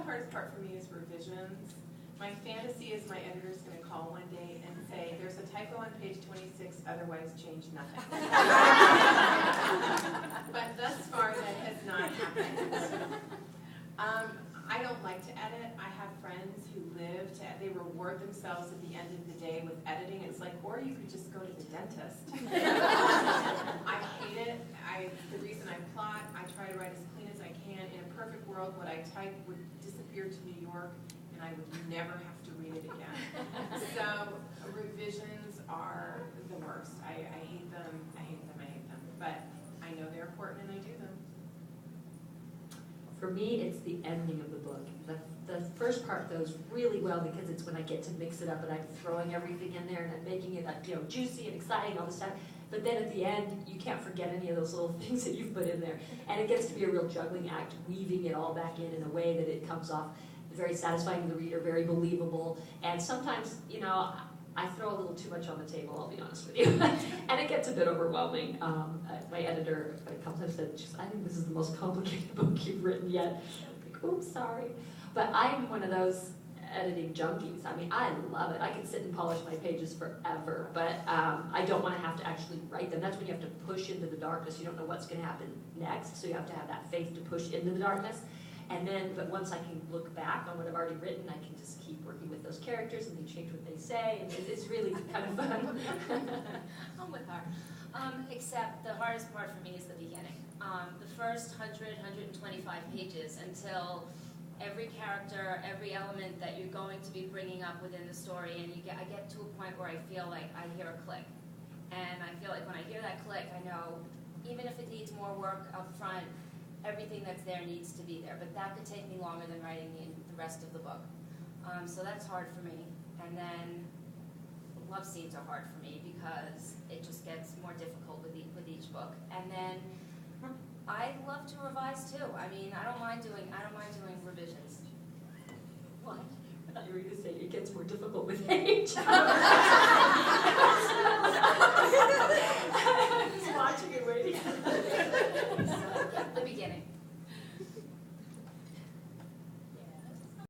hardest part for me is revisions. My fantasy is my editor's going to call one day and say, there's a typo on page 26, otherwise change nothing. But thus far, that has not happened. I don't like to edit. I have friends who they reward themselves at the end of the day with editing. It's like, or you could just go to the dentist. I hate it. The reason I plot, I try to write as clean as I can. In a perfect world, what I type would disappear to New York, and I would never have to read it again. So revisions are the worst. I hate them. I hate them. I hate them. But I know they're important, and I do them. For me, it's the ending of the book. The first part goes really well because it's when I get to mix it up and I'm throwing everything in there and I'm making it juicy and exciting, all this stuff. But then at the end, you can't forget any of those little things that you've put in there. And it gets to be a real juggling act, weaving it all back in a way that it comes off very satisfying to the reader, very believable. And sometimes, I throw a little too much on the table, I'll be honest with you. And it gets a bit overwhelming. My editor a couple times said, I think this is the most complicated book you've written yet. I'm like, oops, sorry. But I'm one of those editing junkies. I mean, I love it. I can sit and polish my pages forever, but I don't want to have to actually write them. That's when you have to push into the darkness. You don't know what's going to happen next, so you have to have that faith to push into the darkness. And then, but once I can look back on what I've already written, I can just keep working with those characters and they change what they say, and it's really kind of fun. I'm with her. Except the hardest part for me is the beginning. The first 100, 125 pages until every character, every element that you're going to be bringing up within the story, and I get to a point where I feel like I hear a click. And I feel like when I hear that click, I know even if it needs more work up front, everything that's there needs to be there. But that could take me longer than writing the rest of the book. So that's hard for me. And then love scenes are hard for me because it just gets more difficult with each book. And then I love to revise too. I mean, I don't mind doing revisions. What? I thought you were going to say it gets more difficult with age.